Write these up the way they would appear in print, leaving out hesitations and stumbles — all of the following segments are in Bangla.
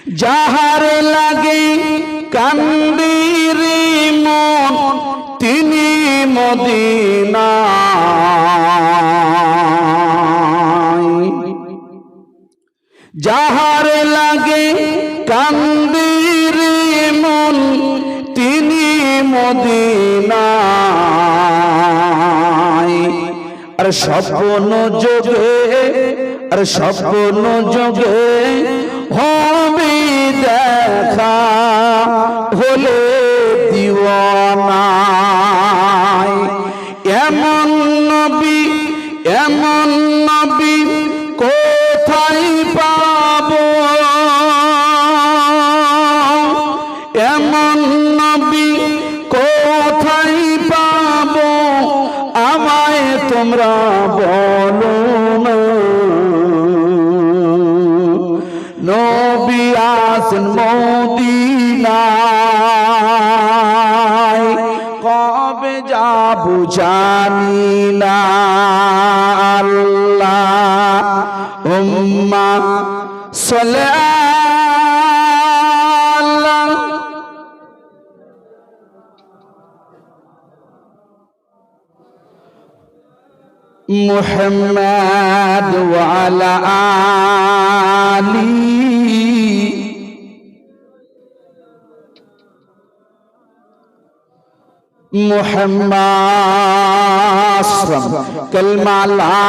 যাহারে লাগে কান্দির মন তিনি মদিনায়। যাহারে লাগে কান্দির মন তিনি মদিনায়। আর স্বপ্ন যোগে, আর স্বপ্ন যোগে হবে দেখা হলে দিওয়ানায়। এমন নবী, এমন নবী কোথায় পাবো? এমন নবী কোথায় পাবো? আমায় তোমরা বলো না। নবী আছেন মদিনায়, কবে যাবো জানি না। আল্লাহুম্মা সাল্লি আলা মুহাম্মাদ ওয়া আলা আলি মুহাম্মাদ। কালমা লা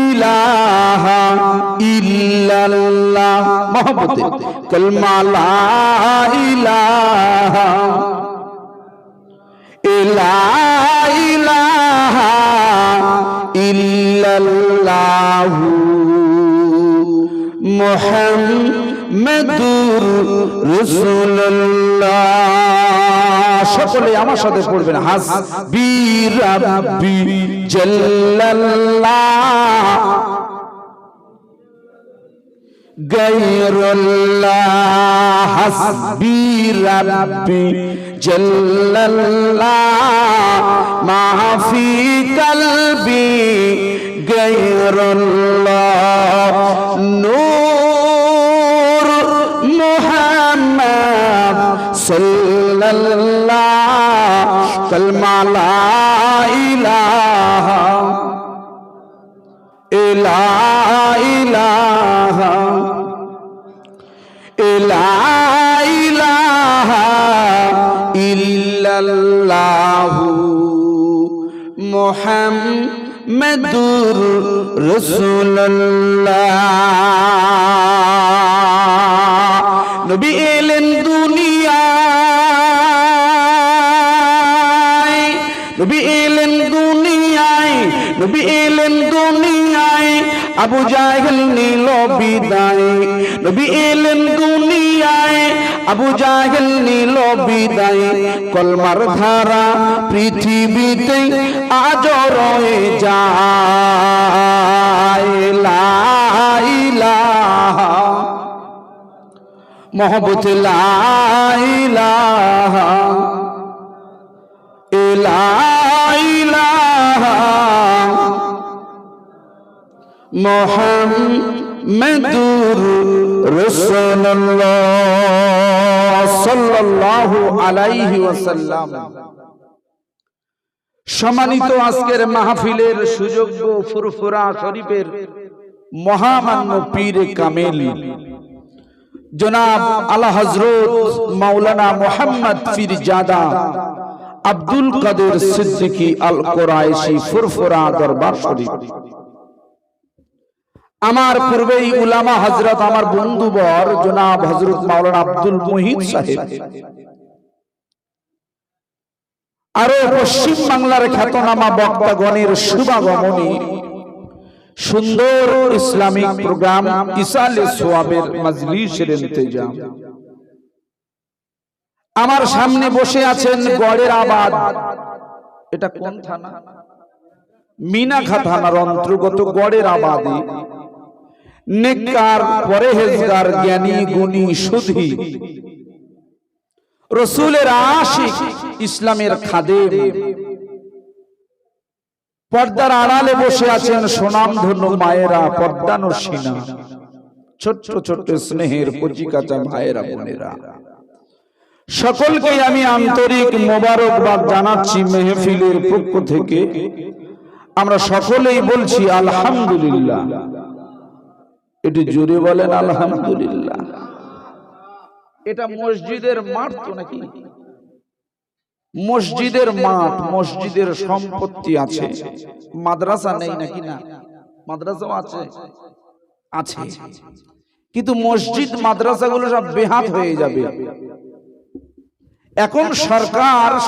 ইলাহা ইল্লাল্লাহ মহব্বতে কালমা লা ইলাহা ইলাহা ইল্লাল্লাহ মুহাম্মাদুর রাসূলুল্লাহ। সকলে আমার সাথে পড়বেন, হাসবি রাব্বি জাল্লাল্লাহ গায়রুল্লাহ। হাসবি রাব্বি জাল্লাল্লাহ মা ফি কলবি গায়রুল্লাহ। নূর মুহাম্মদ সাল্লাল্লাহ কালমা লা ইলাহা ইলাহা ইলাহা ইল্লাল্লাহ মুহাম্মাদুর রাসূলুল্লাহ। নবী এলেন দুনিয়ায়, নবী এলেন দুনিয়ায়, নবী এলেন দুনিয়ায়, আবু জাহেল নিল বিদায়। নবী এলেন দুনিয়ায়, আবু জাহেল নিল বিদায়। কলমার ধারা পৃথিবীতে আজ রয়ে যায়। লা ইলাহা মোহাম্মদ লা ইলাহা ইলাহা মুহাম্মাদুর রাসূলুল্লাহ সাল্লাল্লাহু আলাইহি ওয়াসাল্লাম। সম্মানিত আজকের মাহফিলের সুযোগ্য ফুরফুরা শরীফের মহামান্য পীর কামেল জনাব আলা হযরত মাওলানা মুহাম্মদ পীরজাদা আব্দুল কাদের সিদ্দিকী আল কুরাইশি ফুরফুরা দরবার শরীফ। আমার পূর্বেই উলামা হযরত আমার বন্ধুবর জনাব হযরত মাওলানা আব্দুল মুহিত সাহেব, আরো পশ্চিম বাংলার খ্যাতনামা বক্তাগণের শুভাগমনে সুন্দর ইসলামিক প্রোগ্রাম ইসালে সোয়াবের মজলিসের ইন্তজাম। আমার সামনে বসে আছেন গড়ের আবাদ, এটা কোন থানা? মিনাখা থানার অন্তর্গত গড়ের আবাদে নেককার পরহেজগার জ্ঞানী গুণী সুধী রাসূলের আশিক ইসলামের খাদেম, পর্দার আড়ালে বসে আছেন সুনামধন্য মায়েরা, পর্দানুশীনা ছোট্ট ছোট্ট স্নেহের কচিকাঁচা ভাইয়েরা বোনেরা, সকলকে আমি আন্তরিক মোবারকবাদ জানাচ্ছি মেহফিলের পক্ষ থেকে। আমরা সকলেই বলছি আলহামদুলিল্লাহ। একটু জোরে বলেন আলহামদুলিল্লাহ। এটা মসজিদের মাঠ তো নাকি? মসজিদের মাঠ, মসজিদের সম্পত্তি আছে, মাদ্রাসা নেই নাকি? না, মাদ্রাসাও আছে, আছে, কিন্তু মসজিদ মাদ্রাসাগুলো সব বেহাত হয়ে যাবে। এখন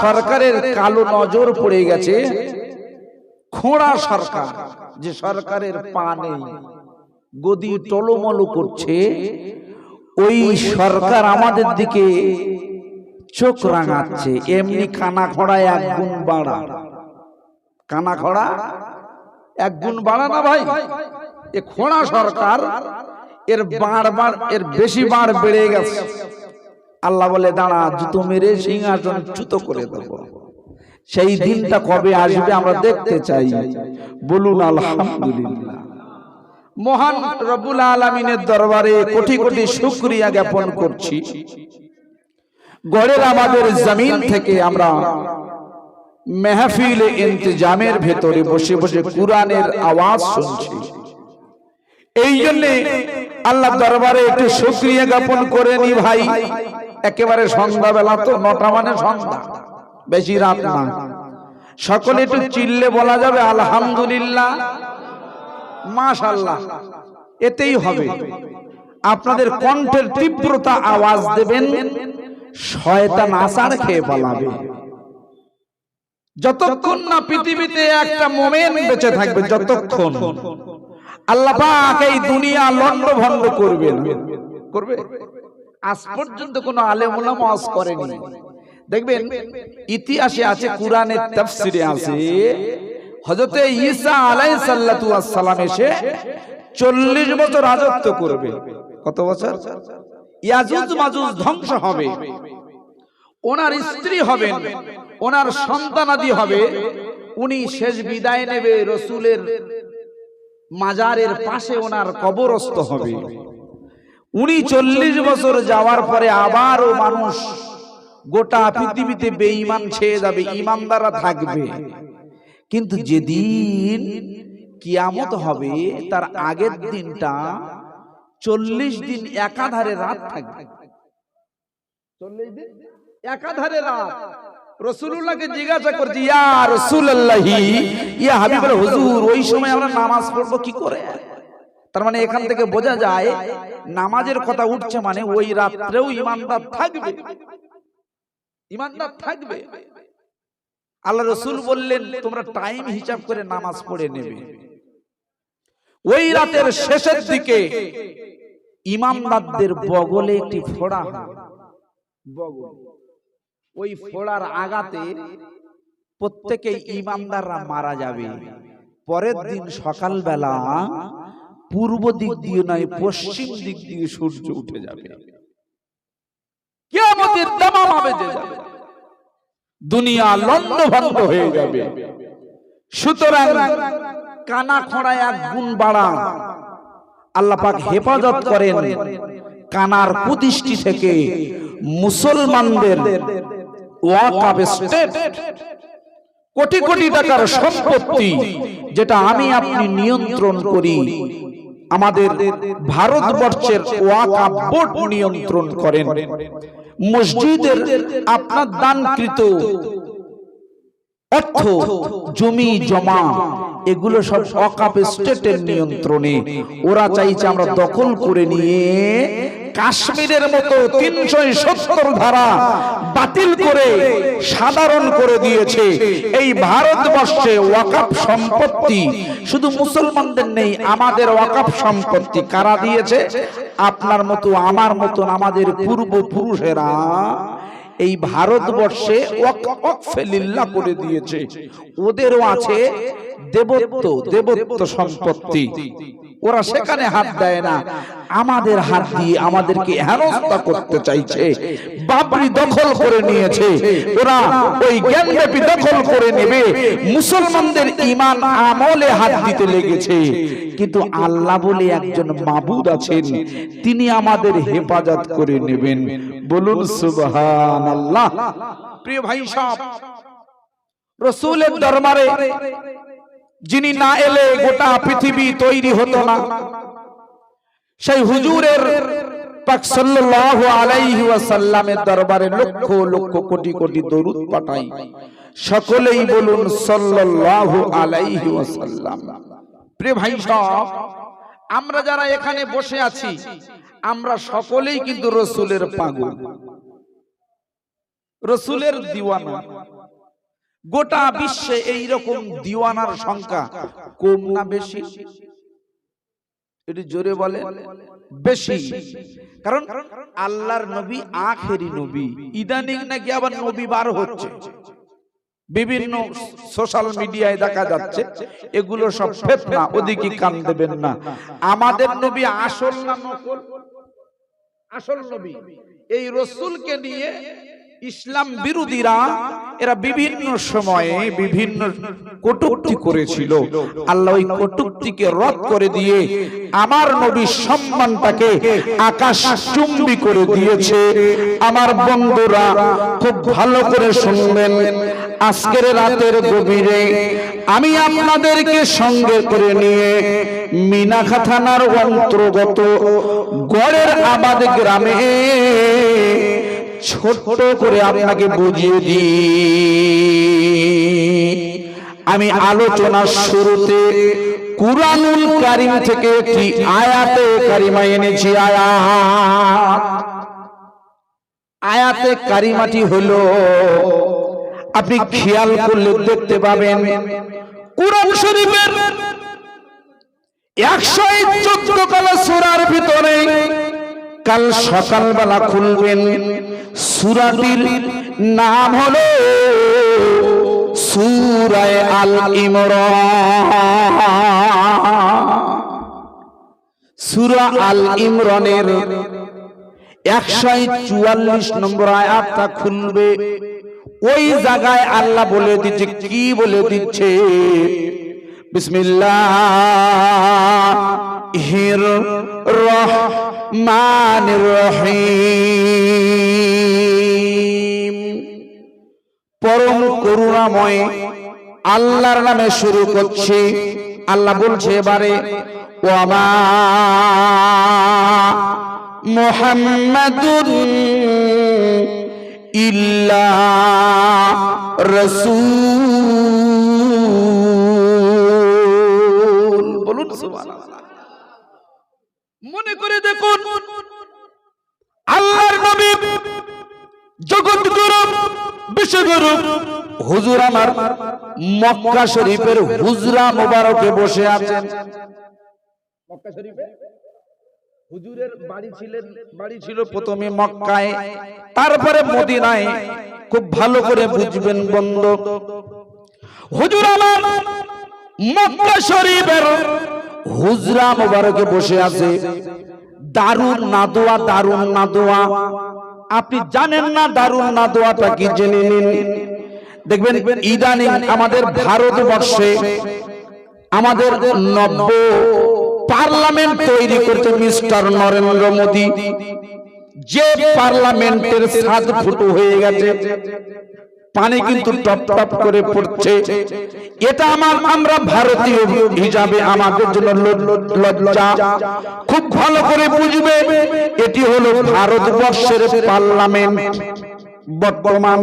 সরকারের কালো নজর পড়ে গেছে, খোঁড়া সরকার, যে সরকারের পা নেই, গদি টলমলো করছে, ওই সরকার আমাদের দিকে চোখ রাঙাচ্ছে। এমনি কানা খোড়ায় এক গুণ বাড়া, কানা খোড়া এক গুণ বাড়া না ভাই? এ খোঁড়া সরকার, এর এর বেশি বাড় বেড়ে গেছে। আল্লাহ বলে দাঁড়া, জুতো মেরে সিংহাসন চ্যুত করে দেব। সেই দিনটা কবে আসবে আমরা দেখতে চাই। বলুন আলহামদুলিল্লাহ। মহান রব্বুল আলামিনের দরবারে কোটি কোটি শুকরিয়া জ্ঞাপন করছি। গড়ের আমাদের জমিন থেকে আমরা মেহফিল ইন্তেজামের ভেতরে বসে বসে কুরআনের আওয়াজ শুনছি। এই জন্য আল্লাহ দরবারে একটু শুকরিয়া জ্ঞাপন করে নি ভাই। একেবারে সন্ধ্যাবেলা তো, 9টা মানে সন্ধ্যা, বেশি রাত না। সকলে একটু চিল্লে বলা যাবে আলহামদুলিল্লাহ, মাশাআল্লাহ। এতেই হবে। আপনাদের কণ্ঠের তীব্রতা আওয়াজ দেবেন, শয়তান আছাড় খেয়ে পালাবে। যতক্ষণ না পৃথিবীতে একটা মুমিন বেঁচে থাকবে, যতক্ষণ আল্লাহ পাক এই দুনিয়া লন্ডভন্ড করবে না। করবে? আজ পর্যন্ত কোন আলেম উলামা ওয়াজ করেনি। দেখবেন ইতিহাসে আছে, কুরআনের তাফসিরে আছে, হযরতে ঈসা আলাইহিস সালাতু ওয়াস সালাম এসে 40 বছর রাজত্ব করবে। কত বছর? ইয়াজুজ মাজুজ ধ্বংস হবে, ওনার স্ত্রী হবেন, ওনার সন্তানাদি হবে। উনি শেষ বিদায় নেবে, রাসূলের মাজারের পাশে ওনার কবরস্থ হবে। উনি 40 বছর যাওয়ার পরে আবারও মানুষ গোটা পৃথিবীতে বেঈমান ছেয়ে যাবে, ঈমানদাররা থাকবে। কিন্তু যেদিন কিয়ামত হবে তার আগের দিনটা 40 দিন একাধারে রাত থাকবে। 40 দিন একাধারে রাত। রাসূলুল্লাহকে জিজ্ঞাসা করছি, ইয়া রাসূলুল্লাহি, ইয়া হাবিবুল হুজুর, ওই সময় আমরা নামাজ পড়বো কি করে? তার মানে এখান থেকে বোঝা যায় নামাজের কথা উঠছে মানে ওই রাত্রেও ঈমানদার থাকবে, ঈমানদার থাকবে। আল্লাহ রাসূল বললেন তোমরা টাইম হিসাব করে নামাজ পড়ে নেবে। ওই রাতের শেষের দিকে ঈমানদারদের বগলে একটি ফোঁড়া হয়, বগল। ওই ফোঁড়ার আঘাতে প্রত্যেকেই ঈমানদাররা মারা যাবে। পরের দিন সকালবেলা পূর্ব দিক দিয়ে নয়, পশ্চিম দিক দিয়ে সূর্য উঠে যাবে, কিয়ামতের দামামা বেজে যাবে, দুনিয়া লন্ডভন্ড হয়ে যাবে। সুতরাং কানা খোঁড়ায় এক গুণ বাড়া। আল্লাহ পাক হেফাজত করেন কানার কুদৃষ্টি থেকে। মুসলমানদের ওয়াকফ স্টেট, কোটি কোটি টাকার সম্পত্তি যেটা আমি আপনি নিয়ন্ত্রণ করি, আমাদের ভারতবর্ষের ওয়াকফ বোর্ড নিয়ন্ত্রণ করেন। মসজিদের আপনার দানকৃত অর্থ, জমি জমা, এগুলো সব ওয়াকফ স্টেটের নিয়ন্ত্রণে। ওরা চাইছে আমরা দখল করে নিয়ে কাশ্মীরের মতো 370 ধারা বাতিল করে সাধারণ করে দিয়েছে। এই ভারতবর্ষে ওয়াকফ সম্পত্তি শুধু মুসলমানদের নেই, আমাদের ওয়াকফ সম্পত্তি কারা দিয়েছে? আপনার মতো আমার মতন আমাদের পূর্বপুরুষেরা এই ভারতবর্ষে ওয়াকফে লিল্লাহ করে দিয়েছে। ওদেরও আছে দেবত্ব সম্পত্তি। ওরা সেখানে হাত দেয় না, আমাদের হাত দিয়ে আমাদেরকে হেনস্থা করতে চাইছে। বাবরি দখল করে নিয়েছে, ওরা ওই জ্ঞানব্যাপী দখল করে নেবে, মুসলমানদের ঈমান আমলে হাত দিতে লেগেছে। কিন্তু আল্লাহ বলে একজন মাবুদ আছেন, তিনি আমাদের হেফাজত করে নেবেন। বলুন সুবহানাল্লাহ। প্রিয় ভাই সব, রাসূলের দরবারে যিনি না এলে গোটা পৃথিবী তৈরি হতো না, সেই হুজুরের পাক সাল্লাল্লাহু আলাইহি ওয়াসাল্লামের দরবারে লক্ষ লক্ষ কোটি কোটি দরুদ পাঠাই। সকলেই বলুন সাল্লাল্লাহু আলাইহি ওয়াসাল্লাম। প্রিয় ভাই সব, আমরা যারা এখানে বসে আছি, আমরা সকলেই কিন্তু রাসূলের পাগল, রাসূলের দিওয়ানা। গোটা বিশ্বে এই রকম দিওয়ানার সংখ্যা কম না বেশি? এটি জোরে বলে বেশি। কারণ আল্লাহর নবী আখেরি নবী, ইদানিং নাকি আবার নবী বার হচ্ছে, বিভিন্ন সোশ্যাল মিডিয়ায় দেখা যাচ্ছে। এগুলো সব ফিতনা, ওদিকে কান দেবেন না। আমাদের নবী আসল না নকল? আসল নবী। এই রাসূলকে নিয়ে ইসলাম বিরোধীরা এরা বিভিন্ন সময়ে বিভিন্ন কটূক্তি করেছিল। আল্লাহ ওই কটূক্তিকে রদ করে দিয়ে আমার নবীর সম্মানটাকে আকাশ চুম্বি করে দিয়েছে। আমার বন্ধুরা খুব ভালো করে শুনবেন, আজকের রাতের গভীরে আমি আপনাদেরকে সঙ্গে করে নিয়ে মিনাখা থানার অন্তর্গত গড়ের আবাদ গ্রামে ছোট করে আপনাকে বুঝিয়ে দিই। আমি আলোচনার শুরুতে কুরআনুল কারীম থেকে একটি আয়াতে কারিমা এনেছি। আয়াতে কারিমাটি হলো, আপনি খেয়াল করলে দেখতে পাবেন কুরআন শরীফের 114 কালা সূরার ভিতরে কাল সকালবেলা খুলবেন, সূরাটির নাম হলো সূরা আল ইমরান। সূরা আল ইমরানের 144 নম্বর আয়াতটা খুলবে। ওই জায়গায় আল্লাহ বলে দিচ্ছে, কি বলে দিচ্ছে? বিসমিল্লাহির রহমানির রহিম। পরম করুণাময় আল্লাহর নামে শুরু করছি। আল্লাহ বলছে এবারে, ওয়ামা মুহাম্মাদুন ইল্লা রাসূল। বলুন সুবহানাল্লাহ। মনে করে দেখুন, আল্লাহর নবী জগৎগুরু বিশ্বগুরু হুজুর আমার মক্কা শরীফের হুজরা মোবারকে বসে আছেন। মক্কা শরীফে হুজুরের বাড়ি ছিল প্রথমে মক্কায়, তারপরে মদিনায়। খুব ভালো করে বুঝবেন বন্ধু, হুজুর আমার মক্কা শরীফের হুজরা মোবারকে বসে আছে। দারুন নাদোয়া, দারুন নাদোয়া। আপনি জানেন না দারুন নাদোয়াটা কি? জেনে নিন। দেখবেন ইদানিং আমাদের ভারতবর্ষে আমাদের নব্য পার্লামেন্ট তৈরি করতে মিস্টার নরেন্দ্র মোদী, যে পার্লামেন্টের 7 ফুট হয়ে গেছে, পানি কিন্তু টপ টপ করে পড়ছে। এটা আমরা ভারতীয় হিসাবে আমাদের জন্য লজ্জা। খুব ভালো করে বুঝবে, এটি হলো ভারতবর্ষের পার্লামেন্ট বর্তমান।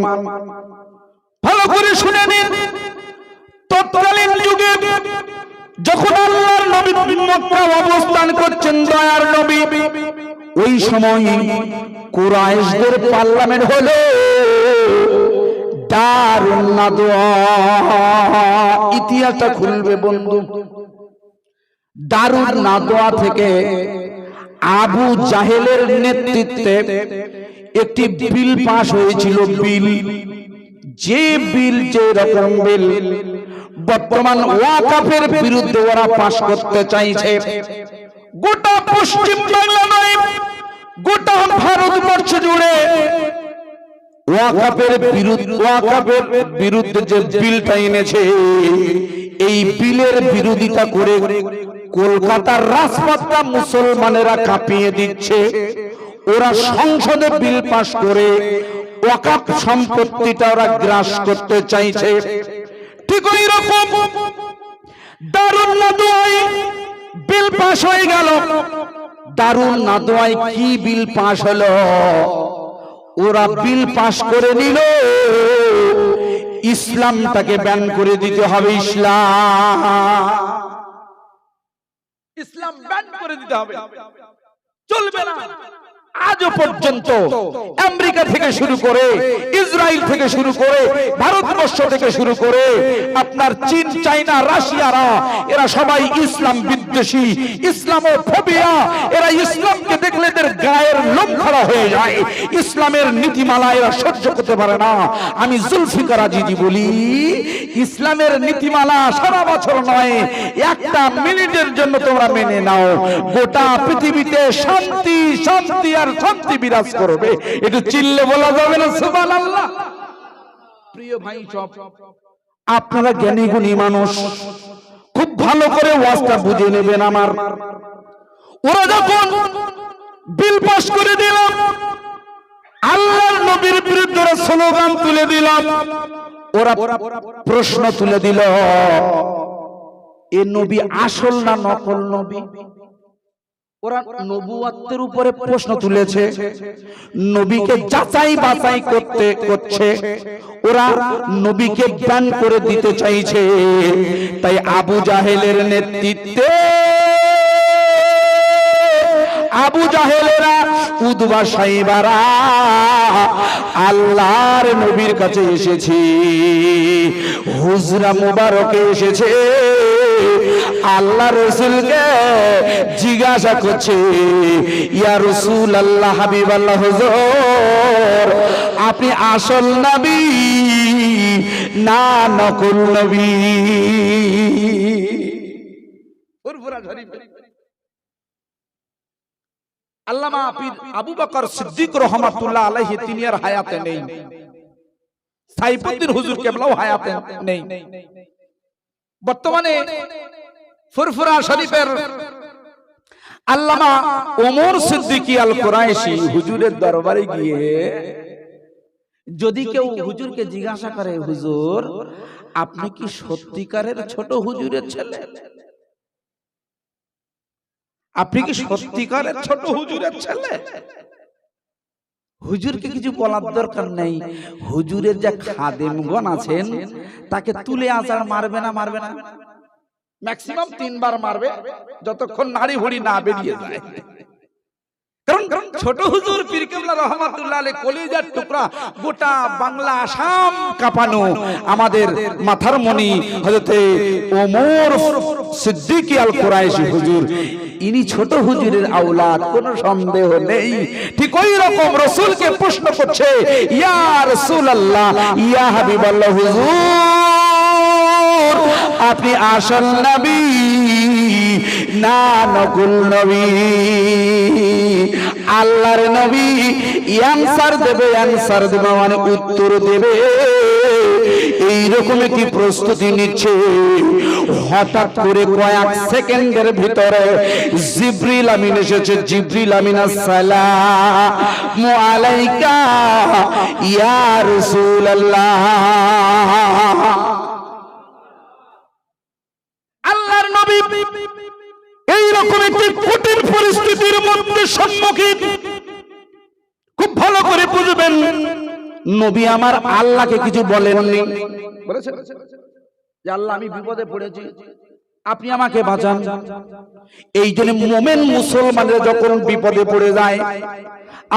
ভালো করে শুনে নিন, তৎকালীন যুগে যখন আল্লাহর নবী মক্কা অবস্থান করছেন, দয়ার নবী, ওই সময় কুরাইশদের পার্লামেন্ট হলো দারুন নাদওয়া। ইতিহাসটা খুলবে বন্ধু। দারুন নাদওয়া থেকে আবু জাহেলের নেতৃত্বে একটি বিল পাস হয়েছিল। বিল, যে রকম বিল বর্তমান ওয়াকাফের বিরুদ্ধে ওরা পাশ করতে চাইছে। গোটা পশ্চিম বাংলা নয়, গোটা ভারতবর্ষ জুড়ে ওয়াকাফের বিরুদ্ধে যে বিলটা এনেছে, এই বিলের বিরোধিতা করে কলকাতার রাজপথটা মুসলমানেরা কাঁপিয়ে দিচ্ছে। ওরা সংসদে বিল পাশ করে ওয়াকাফ সম্পত্তিটা ওরা গ্রাস করতে চাইছে। ঠিক ওই রকম দারুন নাদোয়ায় বিল পাশ হয়ে গেল। দারুন নাদোয়ায় কি বিল পাশ হলো? ওরা বিল পাশ করে নিল ইসলামটাকে ব্যান করে দিতে হবে। ইসলাম ব্যান করে দিতে হবে, চলবে না। আজও পর্যন্ত আমেরিকা থেকে শুরু করে, ইসরায়েল থেকে শুরু করে, ভারতবর্ষ থেকে শুরু করে আপনার চীন, চায়না, রাশিয়ারা, এরা সবাই ইসলাম বিদ্বেষী, ইসলামোফোবিয়া। এরা ইসলামকে দেখলে এদের গায়ের লোম খাড়া হয়ে যায়। ইসলামের নীতিমালা এরা সহ্য করতে পারে না। আমি জুলফিকার আজিজি বলি, ইসলামের নীতিমালা সারা বছর নয়, একটা মিনিটের জন্য তোমরা মেনে নাও, গোটা পৃথিবীতে শান্তি শান্তি আর শান্তি বিরাজ করবে। একটু চিল্লে বলা যাবে না সুবহানাল্লাহ? প্রিয় ভাই, সব আপনারা জ্ঞানী গুণী মানুষ, খুব ভালো করে ওয়াজটা বুঝে নেবেন আমার। ওরা যখন বিল পাস করে দিলাম, আল্লাহর নবীর বিরুদ্ধে স্লোগান তুলে দিলাম, ওরা প্রশ্ন তুলে দিল, এ নবী আসল না নকল নবী? ওরা নবুয়তের উপরে প্রশ্ন তুলেছে, নবীকে যাচাই বাছাই করছে। ওরা নবীকে ব্যান করে দিতে চাইছে। তাই আবু জাহেলের নেতৃত্বে আবু জাহেলেরা, উদবা সাইবারা আল্লাহর নবীর কাছে এসেছে, হুজরা মুবারকে এসেছে। আল্লাহ রাসূলকে জিজ্ঞাসা করছে, ইয়া রাসূলুল্লাহ, হাবিবাল্লাহ, হুজুর আপনি আসল নবী না নকল নবী? আল্লামা পীর আবু বকর সিদ্দিক রাহমাতুল্লাহ আলাইহি তিনি আর হায়াতে নেই, সাইফুদ্দিন হুজুর কেবলাও হায়াতে নেই। বর্তমানে ফুরফুরা শরীফের আল্লামা ওমর সিদ্দিকী আল কুরাইশি হুজুরের দরবারে গিয়ে যদি কেউ হুজুরকে জিজ্ঞাসা করে, হুজুর আপনি কি সত্যিকারের ছোট হুজুরের ছেলে? আপনি কি সত্যিকারের ছোট হুজুরের ছেলে? হুজুরকে কিছু বলার দরকার নেই। হুজুরের যে খাদেমগণ আছেন তাকে তুলে আছাড় মারবে না? ম্যাক্সিমাম 3 বার মারবে, যতক্ষণ নাড়ি ভুড়ি না বেরিয়ে যায়। কারণ ছোট হুজুর পীর কেবলা রহমাতুল্লাহ আলাইহি কলিজার টুকরা, গোটা বাংলা আসাম কাঁপানো আমাদের মাথার মণি হযরতে ওমর সিদ্দিকী আল কুরাইশি হুজুর, ইনি ছোট হুজুরের আওলাদ, কোনো সন্দেহ নেই। ঠিক ওই রকম রাসূলকে প্রশ্ন করছে, ইয়া রাসূলুল্লাহ, ইয়া হাবিবাল্লাহ, হুজুর আপনি আসল নবী না নকল নবী? আল্লাহর নবী অ্যানসার দেবে মানে উত্তর দেবে, এইরকম কি প্রস্তুতি নিচ্ছে। হঠাৎ করে কয়েক সেকেন্ডের ভিতরে জিবরিল আমিন এসেছে। জিবরিল আমিন, আসসালামু আলাইকা ইয়া রাসূলুল্লাহ। আল্লাহর নবী এইরকম একটি কঠিন পরিস্থিতির মধ্যে সম্মুখীন। খুব ভালো করে বুঝবেন, নবী আমার আল্লাহকে কিছু বলেননি, বলেছেন যে আল্লাহ আমি বিপদে পড়েছি, আপনি আমাকে বাঁচান। এই জন্য মুমিন মুসলমানরা যখন বিপদে পড়ে যায়,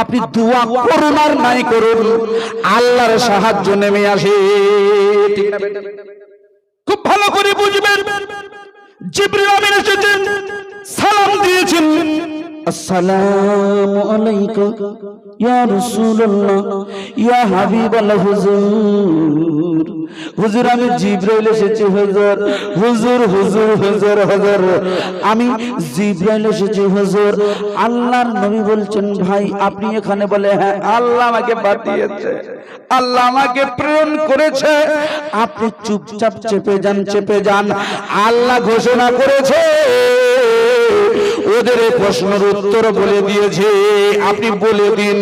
আপনি দোয়া করুন আর নাই করুন, আল্লাহর সাহায্য নেমে আসে। ঠিক না? খুব ভালো করে বুঝবেন, জিবরিল আমিন এসেছেন, সালাম দিয়েছেন, আসসালামু আলাইকা ইয়া রাসূলুল্লাহ ইয়া হাবিবাল্লাহ, হুজুর হুজুর আমি জিবরাইল এসেছি হুজুর, হুজুর হুজুর হুজুর হুজুর আমি জিবরাইল এসেছি হুজুর। আল্লাহর নবী বলছেন ভাই আপনি এখানে? বলে হ্যাঁ, আল্লাহ আমাকে পাঠিয়েছে, আল্লাহ আমাকে প্রেরণ করেছে। আপনি চুপচাপ চেপে যান, চেপে যান। আল্লাহ ঘোষণা করেছে, ওদের প্রশ্নের উত্তর বলে দিয়েছে, আপনি বলে দিন।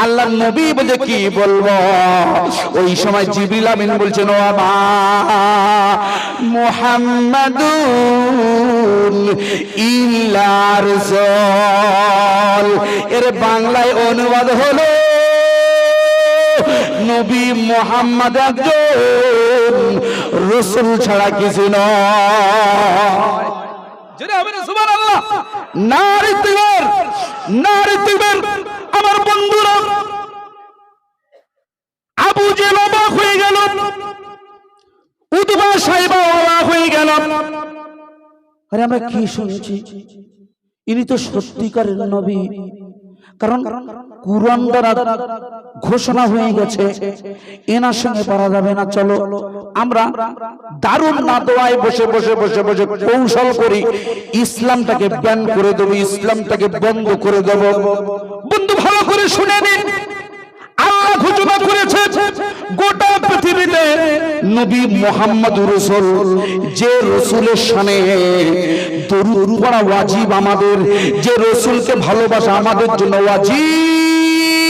আল্লাহ নবী বলে কি বলবো? ওই সময় জিবরিল আমিন বলছেন, ও আমার মুহাম্মাদুন ইল্লা রাসূল। এর বাংলায় অনুবাদ হলো, নবী মুহাম্মদ একজন রাসূল ছাড়া কিছু নয়। সুবহানাল্লাহ, নারে তাকবীর, নারে তাকবীর। আমার বন্ধুরা, আবু জেহেল অবাক হয়ে গেল, উতবা সাইবা অবাক হয়ে গেল। আরে আমরা কি শুনছি? ইনি তো সত্যিকারের নবী, কারণ কুরআন দ্বারা ঘোষণা হয়ে গেছে এনার সঙ্গে পারা যাবে না। চলো আমরা দারুন নাদওয়ায় বসে বসে বসে বসে কৌশল করি, ইসলামটাকে ব্যান করে দেব, ইসলামটাকে বন্ধ করে দেব। বন্ধু ভালো করে শুনে নিন, আল্লাহ ঘোষণা করেছে গোটা পৃথিবীতে নবী মুহাম্মদুর রাসূল, যে রাসূলের শানে দরুদ পড়া ওয়াজিব আমাদের, যে রাসূলকে ভালোবাসা আমাদের জন্য ওয়াজিব,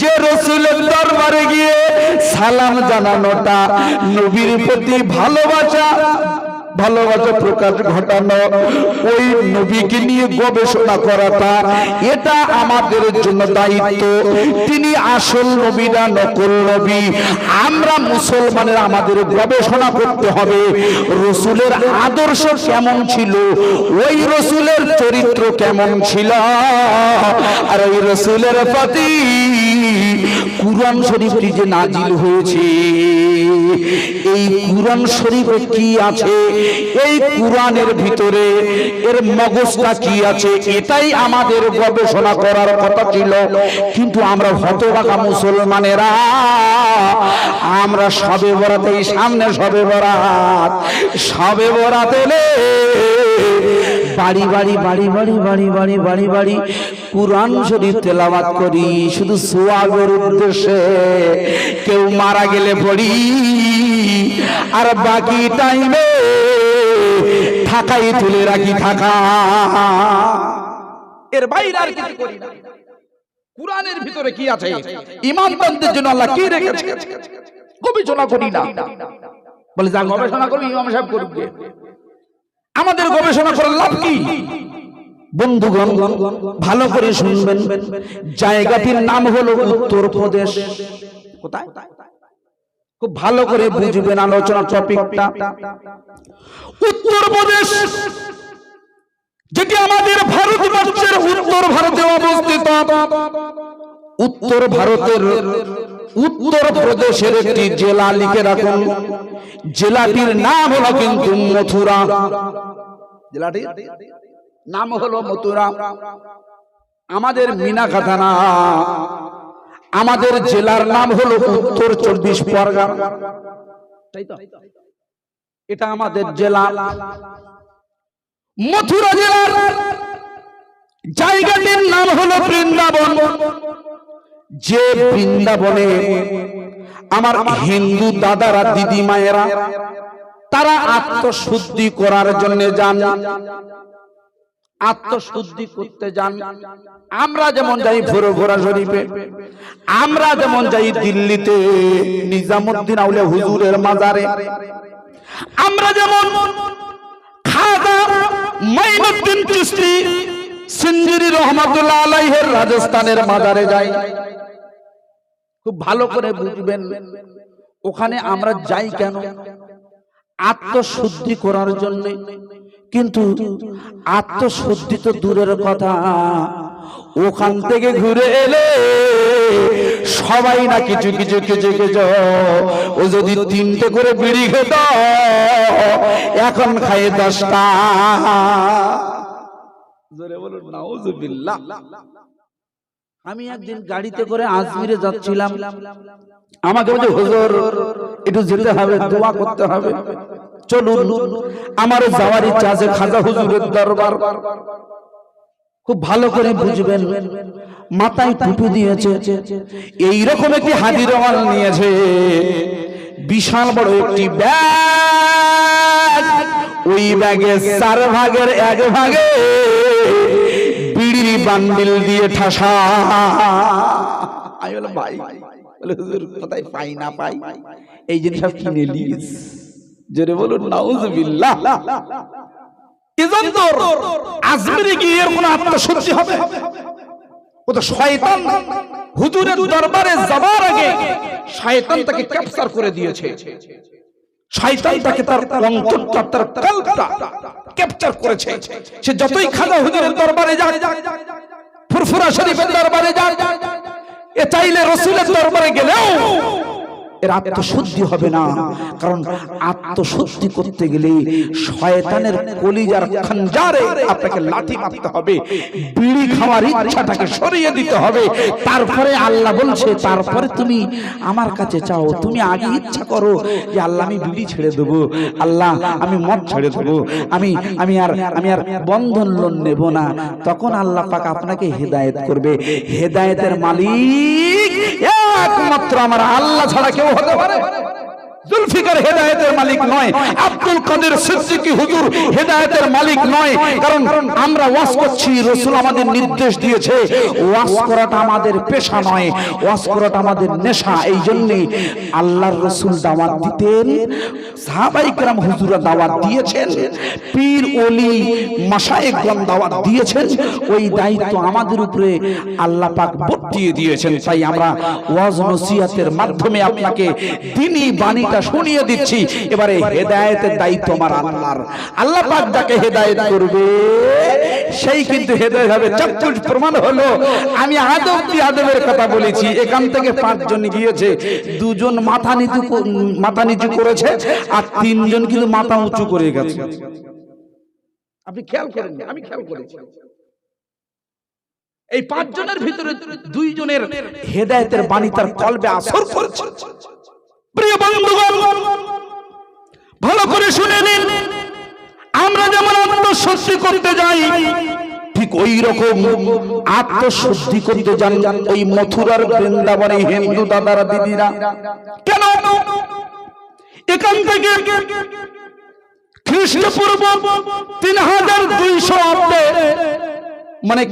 যে রাসূলের দরবারে গিয়ে সালাম জানানোটা, নবীর প্রতি ভালোবাসা প্রকাশ ঘটানো, ওই নবীকে নিয়ে গবেষণা করাটা, এটা আমাদের জন্য দায়িত্ব। তিনি আসল নবী না নকল নবী? আমরা মুসলমানের আমাদের গবেষণা করতে হবে রাসূলের আদর্শ কেমন ছিল, ওই রাসূলের চরিত্র কেমন ছিল, আর ওই রাসূলের প্রতি কুরআন শরীফটি যে নাজিল হয়েছে, এই কুরআন শরীফে কি আছে, এই কুরআনের ভিতরে এর মগজটা কি আছে, এটাই আমাদের গবেষণা করার কথা ছিল। কিন্তু আমরা হতভাগা মুসলমানেরা, আমরা শবে বরাত, এই সামনে শবে বরাত, শবে বরাত এলে বাড়ি বাড়ি বাড়ি বাড়ি বাড়ি বাড়ি বাড়ি বাড়ি কুরআন শরীফ তেলাওয়াত করি, শুধু সোয়াবের উদ্দেশ্যে। কেউ মারা গেলে পড়ি, আর বাকি টাইমে থাকাই তুলে রাখি, থাকা, এর বাইরে আর কিছু করি না। কুরআনের ভিতরে কি আছে, ইমানদারদের জন্য আল্লাহ কি রেখেছে, গবেষণা করি না। বলে যা গবেষণা করবি ইমাম সাহেব করবে, আমাদের গবেষণা করার লাভ কি? বন্ধুগণ ভালো করে শুনবেন, জায়গাটির নাম হলো উত্তরপ্রদেশ। কোথায়? খুব ভালো করে বুঝবেন আলোচনার টপিকটা। উত্তরপ্রদেশ, যেটি আমাদের ভারতবর্ষের উত্তর ভারতে অবস্থিত। উত্তর ভারতের উত্তর প্রদেশের একটি জেলা লিখে রাখুন, জেলাটির নাম হলো কিন্তু মথুরা। জেলাটির নাম হলো মথুরা। আমাদের মিনাখাতা না, আমাদের জেলার নাম হলো উত্তর 24 পরগনা। তাই তো, এটা আমাদের জেলা। মথুরা জেলার জায়গাটির নাম হলো বৃন্দাবন। যে বৃন্দাবনে আমার হিন্দু দাদারা, দিদি মায়েরা, তারা আত্মশুদ্ধি করার জন্য যান, আত্মশুদ্ধি করতে যান। আমরা যেমন যাই ফুরফুরা শরীফে, আমরা যেমন যাই দিল্লিতে নিজামুদ্দিন আউলিয়া হুজুরের মাজারে, আমরা যেমন খাজা মাইনুদ্দিন চিশতি সিন্দিরি রহমাতুল্লাহ আলাইহির রাজস্থানের মাজারে যাই। খুব ভালো করে বুঝবেন, ওখানে আমরা যাই কেন? আত্মশুদ্ধি করার জন্য। কিন্তু আত্মশুদ্ধি তো দূরের কথা, ওখান থেকে ঘুরে এলে সবাই না কিছু কিছু কিছু কিছু, ও যদি 3টে করে বিড়ি খেত, এখন খায় 10টা। জোরে বলুন নাউজুবিল্লাহ। আমি একদিন গাড়িতে করে আজমিরে যাচ্ছিলাম, আমাকে বলছে হুজুর একটু যেতে হবে, দোয়া করতে হবে, চলুন। আমারও যাওয়ার ইচ্ছা আছে খাজা হুজুরের দরবার। খুব ভালো করে বুঝবেন, মাথায় টুপি দিয়েছে, এইরকম একটি হাদির রওয়াল নিয়েছে, বিশাল বড় একটি ব্যাগ, ওই ব্যাগে 4 ভাগের 1 ভাগে বিড়ির বান্ডিল দিয়ে ঠাসা। আমি বললাম ভাই, বলে হুজুর কোথায় পাই না পাই এই জিনিস সব কিনে নিস। জোরে বলুন নাউজুবিল্লাহ। কি জানতো আজমিরে গিয়ে এর কোনো আত্মশুদ্ধি হবে? ও তো শয়তান হুজুরের দরবারে যাবার আগে শয়তান তাকে ক্যাপচার করে দিয়েছে, শয়তান তাকে তার অন্তরটা, তার কলবটা ক্যাপচার করেছে। সে যতই খাজা হুজুরের দরবারে যায়, ফুরফুরা শরীফের দরবারে যায়, এ চাইলে রাসূলের দরবারে গেলেও এর আত্মশুদ্ধি হবে না। কারণ আত্মশুদ্ধি করতে গেলে শয়তানের কলিজার খঞ্জারে আপনাকে লাঠি মারতে হবে, বিড়ি খাওয়ার ইচ্ছাটাকে সরিয়ে দিতে হবে। তারপরে আল্লাহ বলছে, তারপরে তুমি আমার কাছে চাও। তুমি আগে ইচ্ছা করো যে আল্লাহ আমি বিড়ি ছেড়ে দেবো, আল্লাহ আমি মদ ছেড়ে দেবো, আমি আর বন্ধন লোন নেব না। তখন আল্লাহ পাক আপনাকে হেদায়েত করবে। হেদায়েতের মালিক একমাত্র আমার আল্লাহ ছাড়া কেউ হতে পারে? জুলফিকার হেদায়েতের মালিক নয়, আব্দুল কাদের সিদ্দিকী হুজুর হেদায়েতের মালিক নয়। কারণ আমরা ওয়াজ করছি, রাসূল আমাদের নির্দেশ দিয়েছে, ওয়াজ করাটা আমাদের পেশা নয়, ওয়াজ করাটা আমাদের নেশা। এই জন্যই আল্লাহর রাসূল দাওয়াত দিতেন, সাহাবায়ে কেরাম হুজুররা দাওয়াত দিয়েছেন, পীর ওলি মাশায়েখগণ দাওয়াত দিয়েছেন। ওই দায়িত্ব আমাদের উপরে আল্লাহ পাক বর্তিয়ে দিয়েছেন। তাই আমরা ওয়াজ নসিহতের মাধ্যমে আপনাকে দ্বীনি বাণী শুনিয়ে দিচ্ছি। এবারে হেদায়েতের দায়িত্ব আমার আল্লাহর। আল্লাহ পাক যাকে হেদায়েত করবে সেই কিন্তু হেদায়েত হবে। চাক্ষুষ প্রমাণ হলো, আমি আদমের কথা বলেছি, এখান থেকে 5 জন গিয়েছে, 2 জন মাথা নিচু করেছে, আর 3 জন কিন্তু মাথা উঁচু করে গেছে। আপনি খেয়াল করেন, আমি খেয়াল করেছি এই 5 জনের ভিতরে 2 জনের হেদায়েতের বাণী তার কলবে আসর করেছে। প্রিয় বন্ধুগণ, ভালো করে শুনে নিন, আমরা যেমন আত্মশুদ্ধি করতে যাই, ঠিক ওই রকম আত্মশুদ্ধি করতে যান ওই মথুরার বৃন্দাবনে হিন্দু দাদারা দিদিরা। কেন? এখান থেকে খ্রিস্টপূর্ব 3200 অব্দে, মানে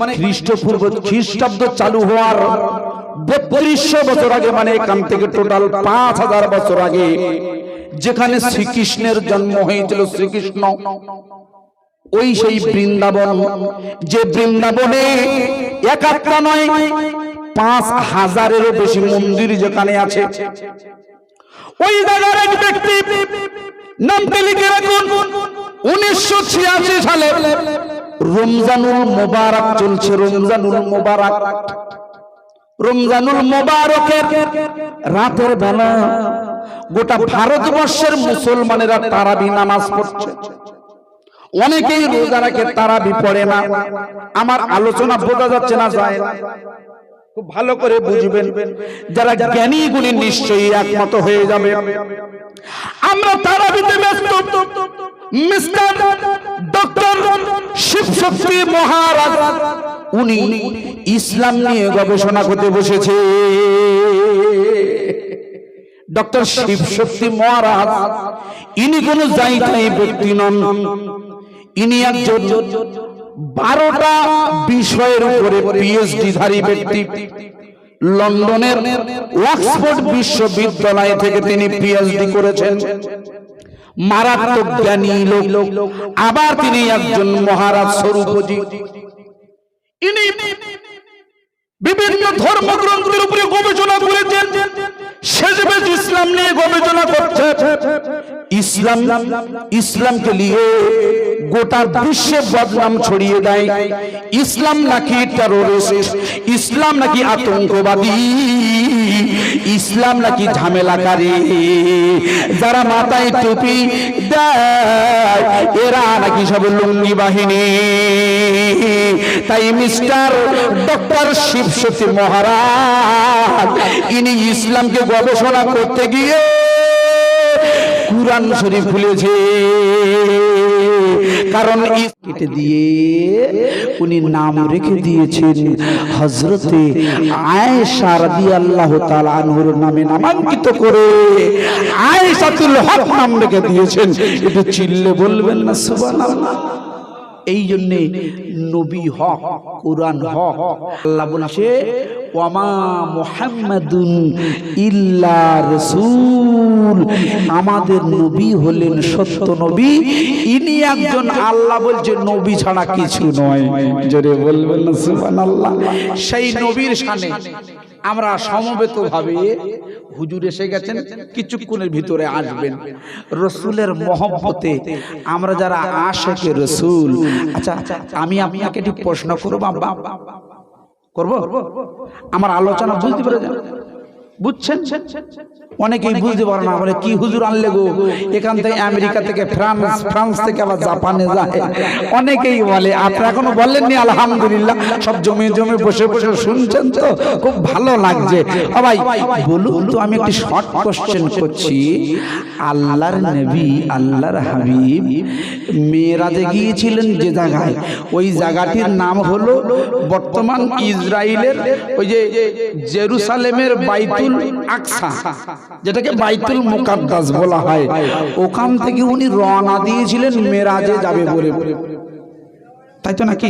খ্রিস্টাব্দ চালু হওয়ার 3200 বছর আগে, মানে এখান থেকে টোটাল 5000 বছর আগে, যেখানে শ্রীকৃষ্ণের জন্ম হয়েছিল, শ্রীকৃষ্ণ ওই সেই বৃন্দাবন, যে বৃন্দাবনে একটা নয় 5000-এরও বেশি মন্দির যেখানে আছে, ওই জায়গার এক ব্যক্তি নামটি লিখে রাখুন। 1986 সালে রমজানুল মোবারক চলছে, রমজানুল মোবারক। রমজানুল মোবারকের রাতের বেলা গোটা ভারতবর্ষের মুসলমানেরা তারাবি নামাজ পড়ছে। অনেকেই রোজা রাখে, তারাবি পড়ে না। আমার আলোচনা বোঝা যাচ্ছে না? যায় না? খুব ভালো করে বুঝবেন, যারা জ্ঞানী গুণী নিশ্চয়ই একমত হয়ে যাবে। আমরা তারাবিতে ব্যস্ত। মিস্টার ডক্টর শিবশক্তি মহারাজ উনি ইসলাম নিয়ে গবেষণা করতে বসেছে। ডক্টর শিবশক্তি মহারাজ ইনি কোন যাইতাই ব্যক্তি নন, ইনি একজন 12টা বিষয়ের উপরে পিএইচডি ধারী ব্যক্তি। লন্ডনের অক্সফোর্ড বিশ্ববিদ্যালয় থেকে তিনি পিএইচডি করেছেন। মারাত্মক জ্ঞানী লোক। আবার তিনি একজন মহারাজ স্বরূপজি। ইনি বিভিন্ন ধর্মগ্রন্থের উপরে গবেষণা করেছেন, শেষমেশ ইসলাম নিয়ে গবেষণা করছেন। ইসলামকে নিয়ে গোটা বিশ্বে বদনাম ছড়িয়ে দেয়। ইসলাম নাকি টেররিস্ট, ইসলাম নাকি আতঙ্কবাদী, ইসলাম নাকি ঝামেলাকারী, যারা মাথায় টুপি দেয় এরা নাকি সব লুঙ্গি বাহিনী। তাই মিস্টার ডক্টর শিবশক্তি মহারাজ ইনি ইসলামকে গবেষণা করতে গিয়ে কুরআন শরীফ খুলেছে। কারণ কেটে দিয়ে উনি নাম রেখে দিয়েছেন হযরতে আয়েশা রাদিয়াল্লাহু তাআলা আনহার নামে নামাঙ্কিত করে আয়েশাতুল হক নাম রেখে দিয়েছেন। একটু চিল্লে বলবেন না সুবহানাল্লাহ। এই জন্যে নবী হক, কুরআন হক। আল্লাহ বলছে ওয়ামা মুহাম্মাদুন ইল্লা রাসূল, আমাদের নবী হলেন সত্য নবী, ইনি একজন আল্লাহ বলছে নবী ছাড়া কিছু নয়। জোরে বলবেন না সুবহানাল্লাহ। সেই নবীর শানে আমরা সমবেত ভাবে হুজুর এসে গেছেন, কিছুক্ষণের ভিতরে আসবেন। রসুলের মহব্বতে আমরা যারা আশিকে রসুল, আচ্ছা আমি আপনাকে একটি প্রশ্ন করবো, আব্বা করবো? আমার আলোচনা বুঝতে পারে বুঝছেন? অনেকেই বুঝতে পারে না, বলে কি হুজুর আনলে গো এখান থেকে, আমেরিকা থেকে, ফ্রান্স থেকে আবার জাপানে যায়। অনেকেই বলে, আপনারা এখনো বলেননি আলহামদুলিল্লাহ, সব জমে জমে বসে বসে শুনছেন তো খুব ভালো লাগছে। ভাই বলুন তো, আমি একটি শর্ট কোশ্চেন করছি। আল্লাহর নবী, আল্লাহর হাবিব মেরাজে গিয়েছিলেন যে জায়গায়, ওই জায়গাটির নাম হলো বর্তমান ইসরায়েলের ওই যে জেরুসালেমের বাইতুল আকসা, যেটাকে বাইতুল মুকাদ্দাস বলা হয়। ওখান থেকে উনি রওনা দিয়েছিলেন মেরাজে যাবে বলে, তাই তো নাকি?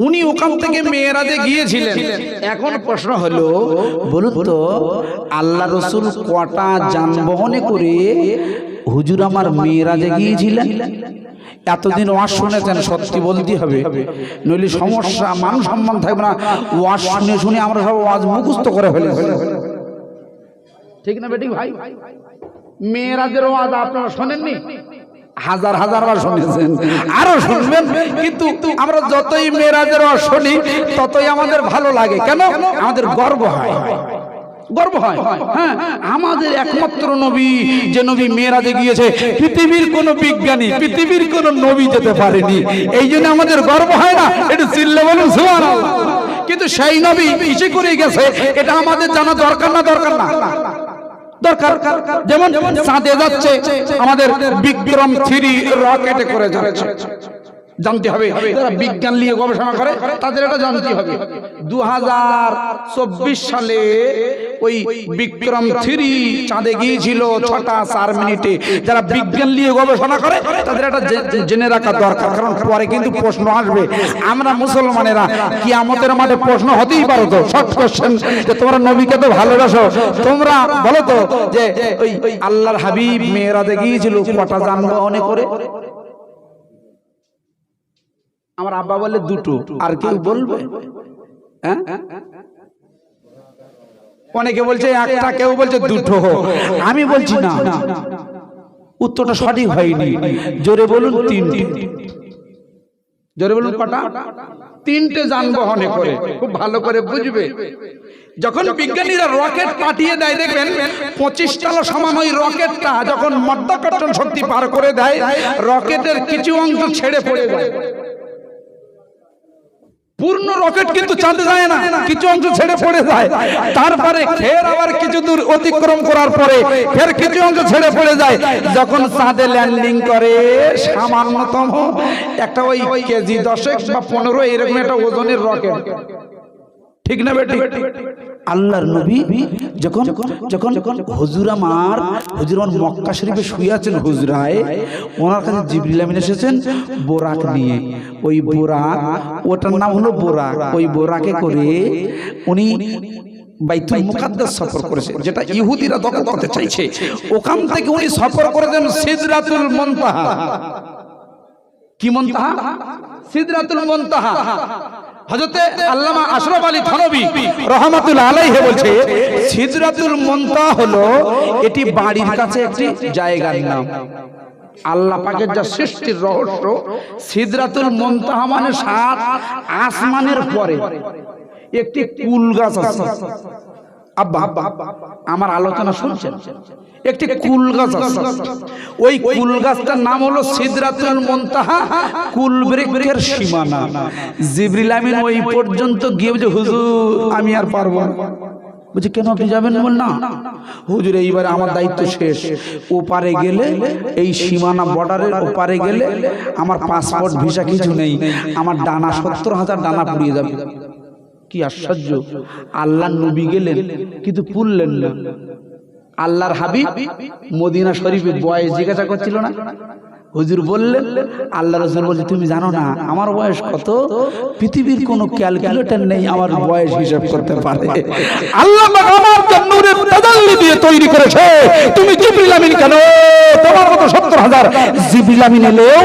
উনি ওখান থেকে মেরাজে গিয়েছিলেন। এখন প্রশ্ন হলো, বলুন তো আল্লাহ রসুল কটা যানবাহনে করে হুজুর আমার মেরাজে গিয়েছিলেন? এতদিন ওয়াজ শুনেছেন, সত্যি বলতে হবে, নইলে সমস্যা, মান সম্মান থাকবে না। ওয়াজ শুনে শুনে আমরা সব ওয়াজ মুখস্থ করে ফেলেছি, ঠিক না বেটি ভাই? মেরাজের ওয়াজ আপনারা শোনেননি? হাজার হাজার বার শুনেছেন, আরো শুনবেন। কিন্তু আমরা যতই মেরাজের ওয়াজ শুনি ততই আমাদের ভালো লাগে। কেন? আমাদের গর্ব হয়, গর্ব হয়। হ্যাঁ, আমাদের একমাত্র নবী, যে নবী মেরাজে গিয়েছে, পৃথিবীর কোন বিজ্ঞানী, পৃথিবীর কোন নবী যেতে পারেনি। এই জন্য আমাদের গর্ব হয় না? একটু চিল্লে বলুন সুবহানাল্লাহ। কিন্তু সেই নবী কিসে করে গেছে এটা আমাদের জানা দরকার না? দরকার না? দরকার। যেমন চাঁদে যাচ্ছে, আমাদের বিক্রম 3 রকেটে করে যাচ্ছে, জানতে হবে। যারা বিজ্ঞান নিয়ে গবেষণা করে তাদের এটা জানতে হবে। 2024 সালে ওই বিক্রম 3 চাঁদে গিয়েছিল 6টা 4 মিনিটে। যারা বিজ্ঞান নিয়ে গবেষণা করে তাদের এটা জেনে রাখা দরকার, কারণ পরে কিন্তু প্রশ্ন আসবে। আমরা মুসলমানেরা কিয়ামতের মাঠে প্রশ্ন হতেই পারো তো, শর্ট কোশ্চেন, যে তোমরা নবীকে তো ভালোবাসো, তোমরা বলো তো যে ওই আল্লাহর হাবিব মেরাজে গিয়েছিল কটা যানবাহনে করে? আমার আব্বা বলে 2টো। আর কেউ বলবে? হ্যাঁ, অনেকে বলছে 1টা, কেউ বলছে 2টো। আমি বলছি না, উত্তরটা সঠিক হয়নি। জোরে বলুন 3টে। জোরে বলুন কটা? 3টে যানবাহনে করে। খুব ভালো করে বুঝবে। যখন বিজ্ঞানীরা রকেট পাঠিয়ে দেয়, দেখবেন 25 তলা সমান ওই রকেটটা যখন মাধ্যাকর্ষণ শক্তি পার করে দেয়, রকেটের কিছু অংশ ছেড়ে পড়ে যায়। পূর্ণ রকেট কিন্তু চাঁদে যায় না, কিছু অংশ ছেড়ে পড়ে যায়। তারপরে ফের আবার কিছু দূর অতিক্রম করার পরে ফের কিছু অংশ ছেড়ে পড়ে যায়। যখন চাঁদে ল্যান্ডিং করে, সামান্যতম একটা ওই কেজি 10 বা 15 এরকম একটা ওজনের রকেট, ঠিক না বেটি? আল্লাহর নবী যখন যখন হুজুর আমার মক্কা শরীফে শুয়ে আছেন হুজরায়, ওনার কাছে জিবরিল আমিন এসেছেন বোরাক নিয়ে। ওই বোরাক, ওটার নাম হলো বোরাক। ওই বোরাকে করে উনি বাইতুল মুকাদ্দাস সফর করেছে, যেটা ইহুদিরা দখল করতে চাইছে। ওখান থেকে উনি সফর করেছেন সিদরাতুল মুনতাহা। কি মুনতাহা? সিদরাতুল মুনতাহা। হযরতে আল্লামা আশরাফ আলী থানভী রাহমাতুল্লাহ আলাইহি বলছে সিদরাতুল মুনতাহা হলো এটি বাড়ির কাছে একটি জায়গার নাম। আল্লাহ পাকের যা সৃষ্টির রহস্য, সিদরাতুল মুনতাহা মানে সাত আসমানের পরে একটি কুল গাছ আছে। আব্বা আমার আলোচনা শুনছেন? একটি কুল গাছ আছে, ওই কুল গাছটার নাম হলো সিদরাতুল মুনতাহা, কুল বৃক্ষের সীমানা। জিবরিল আমিন ওই পর্যন্ত গিয়ে বলছে হুজুর আমি আর পারবো না। বলছে কেন আপনি যাবেন? বল না হুজুর এইবারে আমার দায়িত্ব শেষ, ওপারে গেলে এই সীমানা বর্ডারের ওপারে গেলে আমার পাসপোর্ট ভিসা কিছু নেই, আমার ডানা 70,000 ডানা পুড়িয়ে যাবে। কি আশ্চর্য, আল্লাহর নবী গেলেন কিন্তু পুরলেন না। আল্লাহর হাবিব মদিনা শরীফে বয়স জিজ্ঞাসা করছিল না, হুজুর বললেন, আল্লাহ রাসূল বলছে তুমি জানো না আমার বয়স কত? পৃথিবীর কোনো ক্যালকুলেটর নেই আমার বয়স হিসাব করতে পারে। আল্লাহ আমার জন্য নূরের তাজাল্লি দিয়ে তৈরি করেছে। তুমি জিবরিল আমিন কেন? তোমার মতো 70,000 জিবরিল আমিন এলেও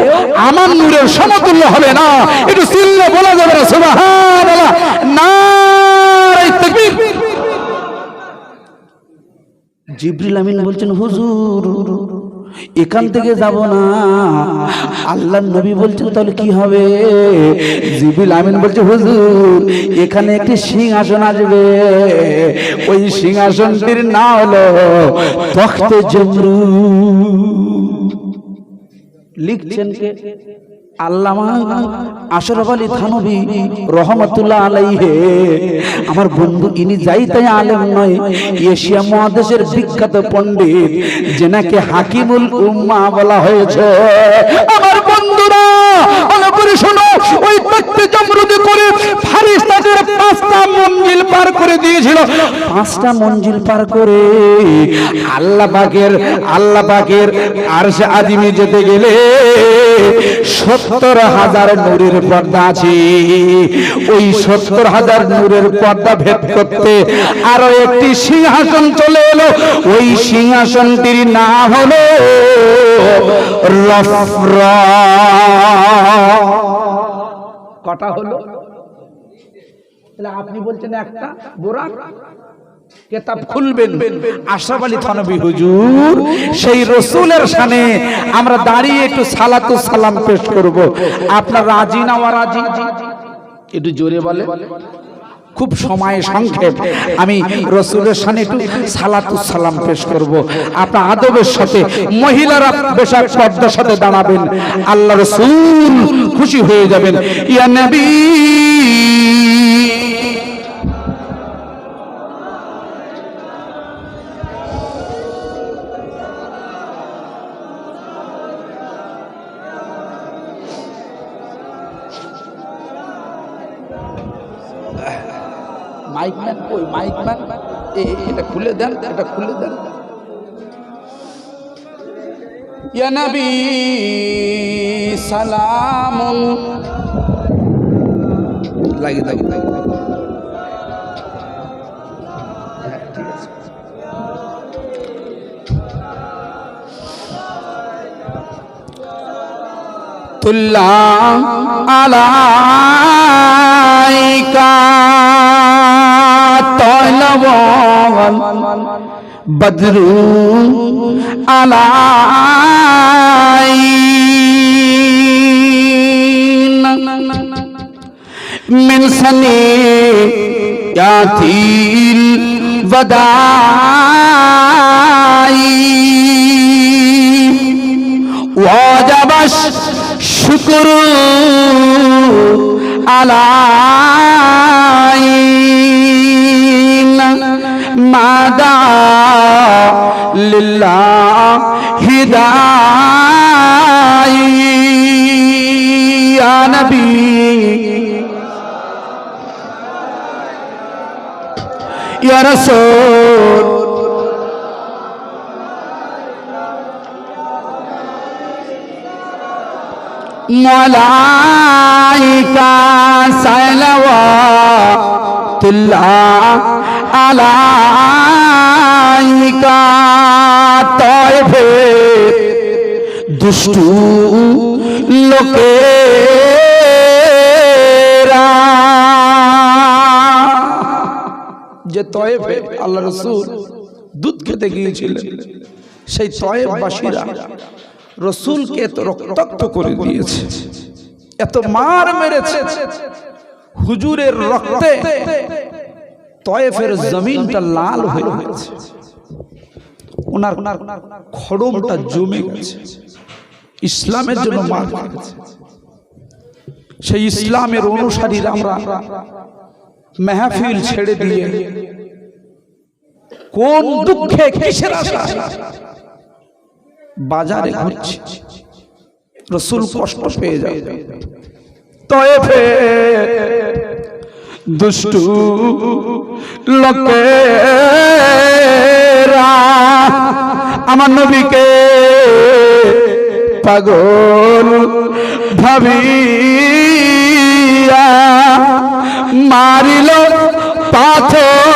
আমার নূরের সমতুল্য হবে না। একটু সিল্লে বলা যাবে না সুবহানাল্লাহ, নারে তাকবীর। জিবরিল আমিন বলছেন হুজুর এখান থেকে যাব না। আল্লাহর নবী বলছেন তাহলে কি হবে? জিবরিল আমিন বলছে হুজুর এখানে একটি সিংহাসন আসবে, ওই সিংহাসনটির নাম হলো তখতে জমরুদ। লিখছেন কে? আল্লামা আশরাফ আলী থানভী রাহমাতুল্লাহ আলাইহি। আমার বন্ধু ইনি যাই তাই আলেম নয়, এশিয়া মহাদেশের বিখ্যাত পণ্ডিত, যেনাকে হাকিমুল উম্মাহ বলা হয়েছে। আমার বন্ধুরা ভালো করে শোনো, ওই তখতে জমরুদে করে ফেরেশতাদের 5টা মঞ্জিল পার করে দিয়েছিল। 5টা মঞ্জিল পার করে আল্লাহ পাকের আরশে আজিমে যেতে গেলে 70,000 নূরের পর্দা আছে। ওই 70,000 নূরের পর্দা ভেদ করতে আরো একটি সিংহাসন চলে এলো। ওই সিংহাসনটির নাম হলো রফরা। কটা হলো? তাহলে আপনি বলছেন একটা বোরাক। কিতাব খুলবেন আশরাফ আলী থানভী হুজুর সেই রাসূলের শানে আমরা দাঁড়িয়ে একটু সালাতু সালাম পেশ করব। আপনারা রাজি না ওয়ারাজি? একটু জোরে বলে। খুব সময় সংক্ষেপ, আমি রাসূলের শানে একটু সালাতু সালাম পেশ করব। আপনারা আদবের সাথে মহিলারা বেশাক পর্দার সাথে দাঁড়াবেন, আল্লাহ রাসূল খুশি হয়ে যাবেন। ইয়া নবী মাইকম্যান কই? মাইকম্যান এটা খুলে দেন, এটা খুলে দেন। ইয়া নবী সালাম লাগি লাগি লাগি। ঠিক আছে। তুল্লা আলাইকা বদরু আলাইন মিন সানিয়াতিল ওয়াদাই ওয়াজাবাশ শুকরু আলাইন মাদা লিল্লাহি দাই। ইয়া নবী ইয়া রাসূল মালাইকা সালাওয়াতুল্লাহ আলাইকা। তায়েফে দুষ্টু লোকেরা যে তয়েফে আল্লাহ রাসূল দুধ খেতে গিয়েছিলেন, সেই তয়েফবাসীরা রাসূলকে এত রক্তাক্ত করে দিয়েছে, এত মার মেরেছে, হুজুরের রক্তে তয়েফের জমিনটা লাল হয়ে গেছে, ওনার খড়মটা জমে গেছে, ইসলামের জন্য মার খেয়েছে। সেই ইসলামের অনুসারীরা আমরা মেহফিল ছেড়ে দিয়ে কোন দুঃখে কিসের আশায় বাজারে ঘুরছি, রাসূল কষ্ট পেয়ে যাবে। তয়েফে দুষ্টু লোকেরা আমার নবীকে পাগল ভাবিয়া মারিল পাথর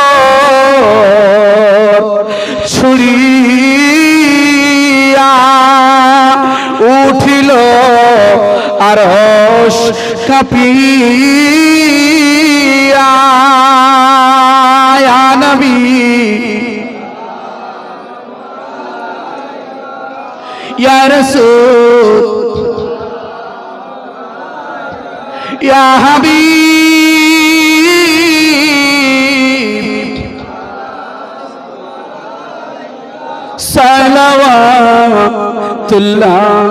ছুড়িয়া, উঠিল আরশ কাঁপিয়া। ইয়া নবী ইয়া রাসূল ইয়া হাবিব সালাওয়াতুল্লাহ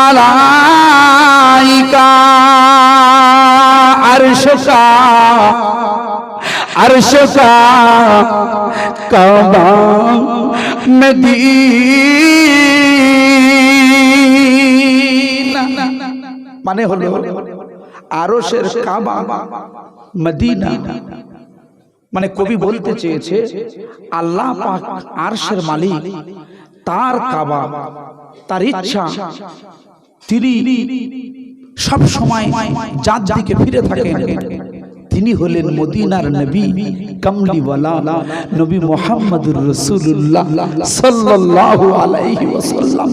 আলাইকা। अर्श का काबा मदीना, মানে হলো আরশের কাবা মদিনা। মানে কবি বলতে চেয়েছে আল্লাহ পাক আরশের মালিক, তার কাবা, তার ইচ্ছা, তিনি সব সময় যার দিকে ফিরে থাকেন, তিনি হলেন মদিনার নবী কামলিওয়ালা নবী মুহাম্মদুর রাসূলুল্লাহ সাল্লাল্লাহু আলাইহি ওয়াসাল্লাম।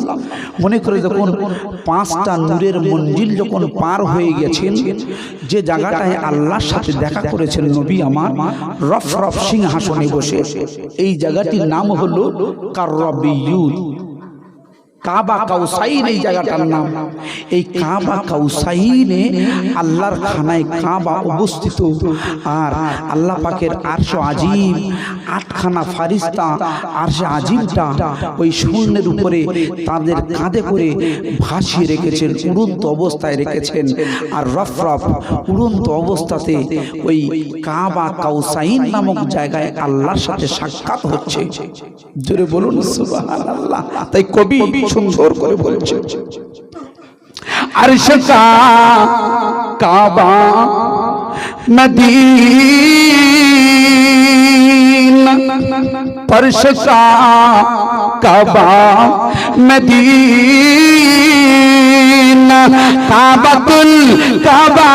মনে করে যখন পাঁচটা নূরের মঞ্জিল যখন পার হয়ে গেছেন, যে জায়গাটায় আল্লাহর সাথে দেখা করেছেন নবী আমার রফ রফ সিংহাসনে বসে, এই জায়গাটির নাম হলো কাররাবিয়ুন, কাবা কাউসাইন এই জায়গাটার নাম। এই কাবা কাউসাইনে আল্লাহর খানায় কাবা অবস্থিত, আর আল্লাহ পাকের আরশ আজিম, আটখানা ফারিস্তা আরশ আজিমটা ওই শূন্যের উপরে তাদের কাঁধে করে ভাসিয়ে রেখেছেন, উড়ন্ত অবস্থায় রেখেছেন। আর রফ রফ উড়ন্ত অবস্থাতে ওই কাবা কাউসাইন নামক জায়গায় আল্লাহর সাথে সাক্ষাৎ হচ্ছে। জোরে বলুন সুবহানাল্লাহ। তাই কবি সুন্দর করে বলছে अर्श का काबा मदीना, अर्श का काबा मदीना, काबतुल काबा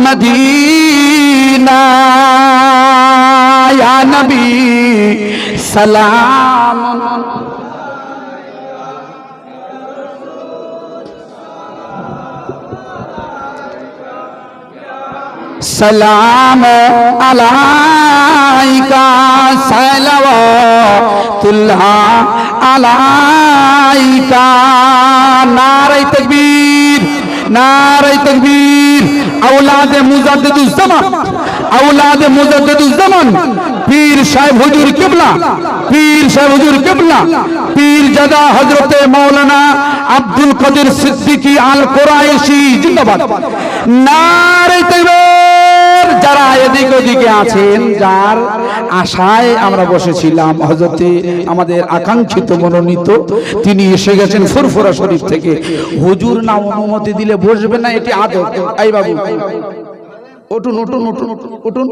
मदीना। या नबी सलाम सलाम अलाइका सलावतुल्लाह अलाइका। नारे तकबीर, नारे तकबीर। औलादे मुजद्दिदुज़्ज़मान, औलादे मुजद्दिदुज़्ज़मान पीर साहिब हुजूर किबला, पीर साहिब हुजूर किबला, पीर जदा हजरते मौलाना अब्दुल कदीर सिद्दीकी आल कुरैशी जिंदाबाद। नारे तकबीर। যারা এদিক ওদিকে আছেন, যার আশায় আমরা বসেছিলাম, হযরতে আমাদের আকাঙ্ক্ষিত মনোনীত তিনি এসে গেছেন ফুরফুরা শরীফ থেকে। হুজুর না অনুমতি দিলে বসবে না, এটি আদব। এই বাবু ওঠুন ওঠুন ওঠুন ওঠুন।